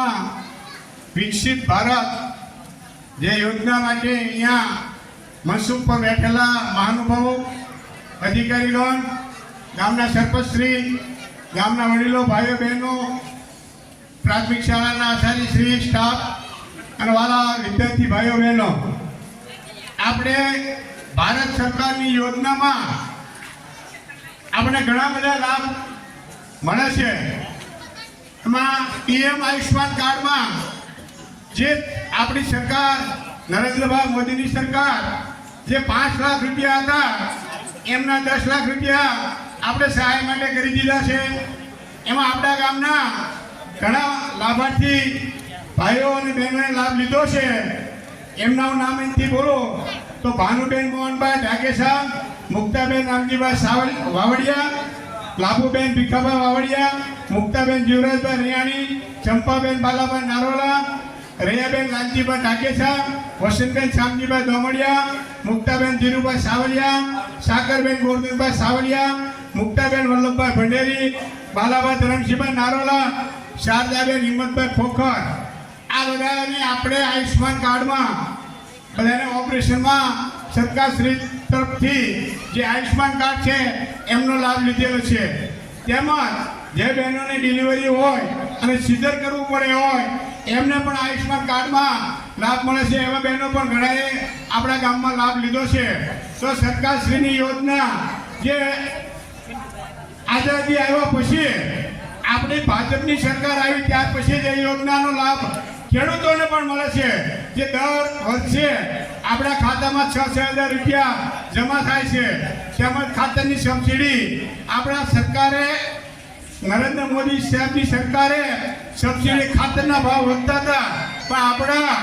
યોજનામાં વિકસિત ભારત જે યોજના માટે અહીંયા મંચ ઉપર બેઠેલા મહાનુભાવો, અધિકારીગણ, ગામના સરપંચશ્રી, ગામના વડીલો, ભાઈઓ બહેનો, પ્રાથમિક શાળાના આચાર્યશ્રી, સ્ટાફ અને વાલા વિદ્યાર્થી ભાઈઓ બહેનો, આપણે ભારત સરકારની યોજનામાં આપણે ઘણા બધા લાભ મળે છે. એમાં પીએમ આયુષ્માન કાર્ડમાં જે આપણી સરકાર નરેન્દ્રભાઈ મોદીની સરકાર જે 5 લાખ રૂપિયા હતા એમના 10 લાખ રૂપિયા આપણે સહાય માટે કરી દીધા છે. એમાં આપણા ગામના ઘણા લાભાર્થી ભાઈઓ અને બહેનોએ લાભ લીધો છે. એમના નામ અહીંથી બોલો તો ભાનુબેન મોહનભાઈ ઢાકેસા, મુક્તાબેન રામજીભાઈ વાવડિયા, લાભુબેન ભીખાભાઈ વાવડિયા, મુક્તાબેન જીવરાજભાઈ રૈયાણી, ચંપાબેન બાલાભાઈ નારોલા, રૈયાબેન લાલજીભાઈ ઢાકેસા, વસંતબેન શામજીભાઈ દોમડિયા, મુક્તાબેન ધીરુભાઈ સાવલિયા, સાગરબેન ગોરધનભાઈ સાવલિયા, મુક્તાબેન વલ્લભભાઈ ભંડેરી, બાલાભાઈ ધરમસિંહભાઈ નારોલા, શારદાબેન હિંમતભાઈ ખોખર. આ બધાને આપણે આયુષ્માન કાર્ડમાં બધાને ઓપરેશનમાં સરકારશ્રી તરફથી જે આયુષ્માન કાર્ડ છે એમનો લાભ લીધેલો છે. તેમજ જે બહેનોને ડિલિવરી હોય અને સિઝર કરવું પડે હોય એમને પણ આયુષ્માન કાર્ડમાં લાભ મળે છે. એવા બહેનો પણ ઘણાએ આપણા ગામમાં લાભ લીધો છે. તો સરકારશ્રીની યોજના જે આઝાદી આવ્યા પછી આપણી ભાજપની સરકાર આવી ત્યાર પછી જે યોજનાનો લાભ ખેડૂતોને પણ મળે છે. જે દર વર્ષે આપણા ખાતામાં 6,000 રૂપિયા જમા થાય છે. તેમજ ખાતરની સબસિડી આપણા સરકારે નરેન્દ્ર મોદી સાહેબની સરકારે સબસિડી ખાતરના ભાવ વધતા હતા પણ આપણા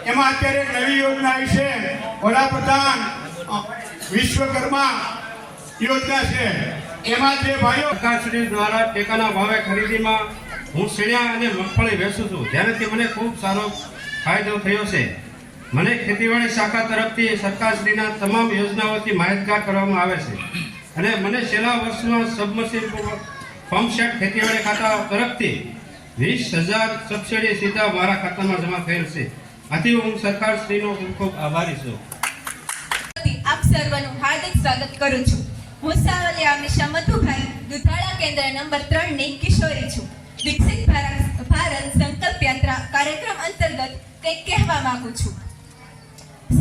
એમાં અત્યારે નવી યોજના આવી છે વડાપ્રધાન વિશ્વકર્મા યોજના છે. એમાં જે ભાઈઓ સરકારશ્રી દ્વારા ટેકાના ભાવે ખરીદીમાં હું શેરડા અને મગફળી વેચું છું, જેનાથી મને ખૂબ સારો ફાયદો થયો છે. મને ખેતીવાડી શાખા તરફથી સરકારશ્રીના તમામ યોજનાઓથી માહિતગાર કરવામાં આવે છે અને મને છેલ્લા વર્ષમાં સબમર્સિબલ પંપ સેટ ખેતીવાડી ખાતા તરફથી 20,000 સબસિડી સીધા મારા ખાતામાં જમા થયેલ છે. આથી હું સરકારશ્રીનો ખૂબ ખૂબ આભારી છું. આપ સર્વનું હાર્દિક સ્વાગત કરું છું. હું સાવલિયા મિશા મધુભાઈ, દુધાળા કેન્દ્ર નંબર 3 ની કિશોરી છું. વિકસિત ભારત સંકલ્પ યાત્રા કાર્યક્રમ અંતર્ગત કંઈક કહેવા માંગુ છું.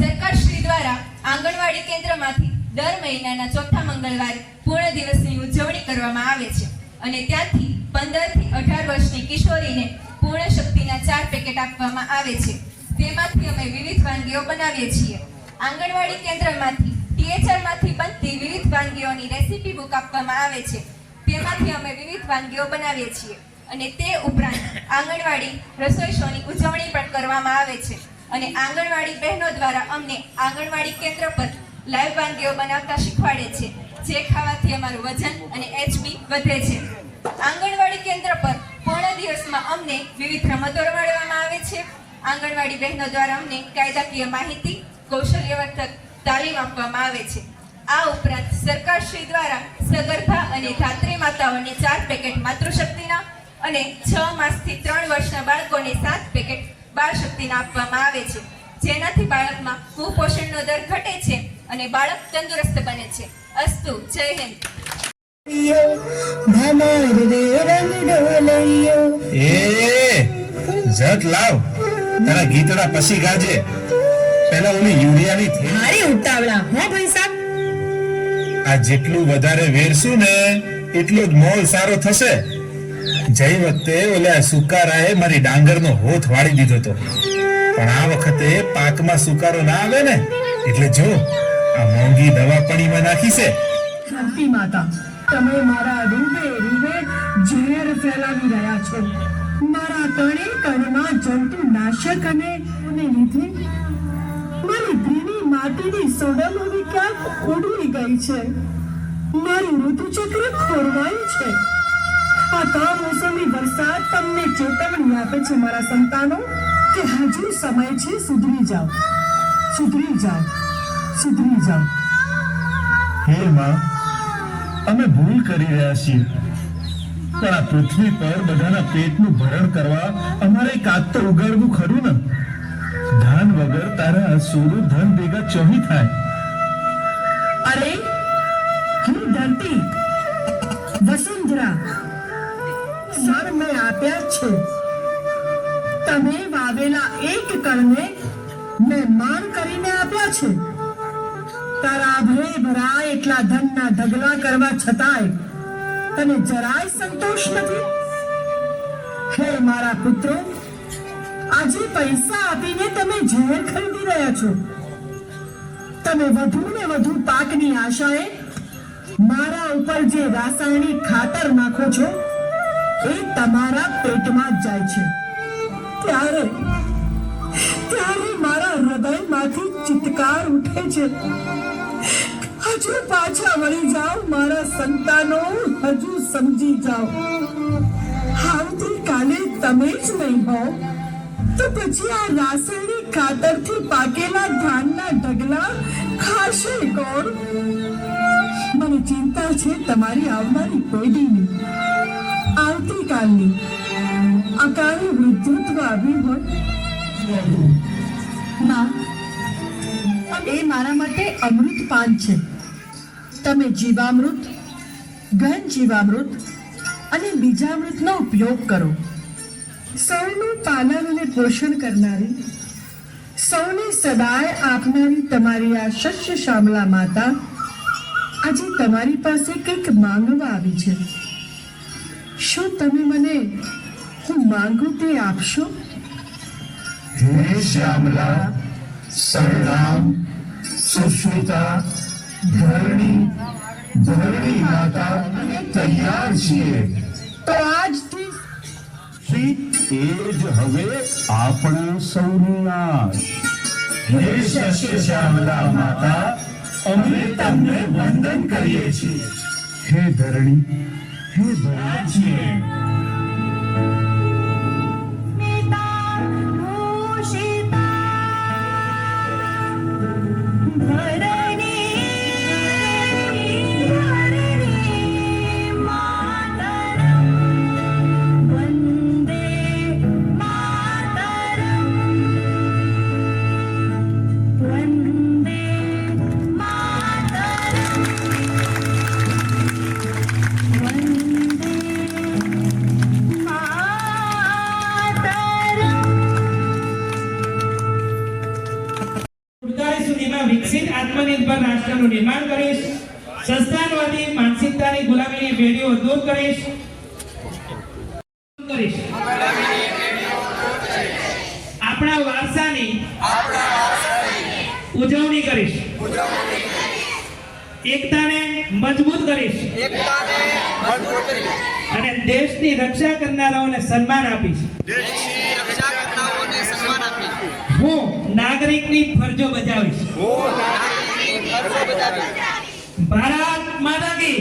સરકાર શ્રી દ્વારા આંગણવાડી કેન્દ્રમાંથી દર મહિનાના ચોથા મંગળવારે પૂર્ણ દિવસની ઉજવણી કરવામાં આવે છે અને ત્યાંથી 15 થી 18 વર્ષની કિશોરીને પૂર્ણ શક્તિના 4 પેકેટ આપવામાં આવે છે. તેમાંથી અમે વિવિધ વાનગીઓ બનાવીએ છીએ. આંગણવાડી કેન્દ્રમાંથી ટીએચઆરમાંથી બનતી વિવિધ વાનગીઓની રેસીપી બુક આપવામાં આવે છે. તેમાંથી અમે વિવિધ વાનગીઓ બનાવીએ છીએ અને તે ઉપરાંત આંગણવાડી રસોઈ શોની ઉજવણી પણ કરવામાં આવે છે અને આંગણવાડી બહેનો દ્વારા અમને આંગણવાડી કેન્દ્ર પર લાઈવ વાનગીઓ બનાવતા શીખવાડે છે, જે ખાવાથી અમારું વજન અને એચપી વધે છે. આંગણવાડી કેન્દ્ર પર પૂર્ણ દિવસમાં અમને વિવિધ રમતો રમાડવામાં આવે છે. આંગણવાડી બહેનો દ્વારા અમને કાયદાકીય માહિતી, કૌશલ્યવર્ધક તાલીમ આપવામાં આવે છે. આ ઉપરાંત સરકારશ્રી દ્વારા સગર્ભા અને ધાત્રી માતાઓને 4 પેકેટ માતૃશક્તિના અને 6 માસથી 3 વર્ષના બાળકોને 7 પેકેટ બાળ શક્તિના આપવામાં આવે છે, જેનાથી બાળકમાં કુપોષણનો દર ઘટે છે અને બાળક તંદુરસ્ત બને છે. અસ્તુ. જય હિન્દ. જટ લાવ, તારા ગીતડા પછી ગાજે. પેલા ઓલી યુરિયાની થેલી મારી ઉતાવળા હો ભાઈ સાહેબ. આ જેટલું વધારે વેરશું ને એટલું જ મોલ સારો થશે. જઈ વખતે ઓલા સુકારાએ મારી ડાંગરનો હોથ વાળી દીધો તો, પણ આ વખતે પાકમાં સુકારો ના આવે ને એટલે જો આ મોંઘી દવા પાણીમાં નાખી છે. શાંતિ માતા, તમે મારા રૂબે રૂબે ઝેર ફેલાવી રહ્યા છો. મારા તણે તણમાં જંતુ નાશક અને લીધે મારી ભીની માટીની સોડમોની ક્યાંક ખોડવી ગઈ છે. મારું ઋતુચક્ર ખોરવાયું છે. આ કમોસમી વરસાદ તમને ચેતવણી આપે છે મારા સંતાનો કે હજુ સમય છે સુધરી જાઓ, સુધરી જાઓ, સુધરી જાઓ. હે માં, અમે ભૂલ કરી રહ્યા છીએ. પણ આ પૃથ્વી પર બધાના પેટનું ભરણ કરવા અમારે કાક તો ઉગાડવું ખરું ને. ધાન વગર તારા સોનું ધન ભેગા ચોહી થાય. અરે હું ધરતી વસુંધરા સર મેં આપ્યા છે. તમે વાવેલા એક કણને મેં માન કરીને આપ્યા છે. તારા ભરે ભરાય એટલા ધનના ઢગલા કરવા છતાંય તને જરાય સંતોષ નથી. હે મારા પુત્રો, આજે પૈસા આપીને તમે ઝેર ખરીદી રહ્યા છો. તમે વધુ ને વધુ પાકની આશાએ મારા ઉપર જે રાસાયણિક ખાતર નાખો છો એ તમારા પેટમાં જ જાય છે. ત્યારે મારા હૃદયમાંથી ચિત્કાર ઉઠે છે, હજુ પાછા વળી જાઓ મારા સંતાનો, હજુ સમજી જાઓ. આવતીકાલે તમે જ નહીં હો તો પછી આ રાસાયણિક ખાતરથી પાકેલા ધાનના ઢગલા ખાશે કોણ? મને ચિંતા છે તમારી આવનારી પેઢીની, આવતીકાલની. અકાળે વૃદ્ધત્વ આવ્યું હોય. માં, એ મારા માટે અમૃત પાન છે. તમે જીવામૃત, ઘન જીવામૃત અને બીજામૃતનો ઉપયોગ કરો. સૌનું પાલન અને પોષણ કરનારી, સૌને સદાય આપનારી તમારી આ શસ્ય શ્યામલા માતા આજે તમારી પાસે કંઈક માંગવા આવી છે. શું તમે મને હું માંગુ તે આપશો? હે શ્યામલા, સરનામ, સુશ્રુતા, ધરણી માતા તૈયાર છીએ. તો આજથી એ જ હવે આપણા સૌની આશ. હે શસ્ય શ્યામલા માતા, અમે તમને વંદન કરીએ છીએ. હે ધરણી, હે ભયા છીએ. વિકસિત આત્મનિર્ભર રાષ્ટ્રનું નિર્માણ કરીશ. સંસ્થાનવાદી માનસિકતાની ગુલામીની પેઢીઓ દૂર કરીશ. આપણા વારસાની ઉજવણી કરીશ. એકતાને મજબૂત કરીશ અને દેશની રક્ષા કરનારાઓને સન્માન આપીશ. હું નાગરિકની ફરજો બજાવીશ. ભારત માતા કી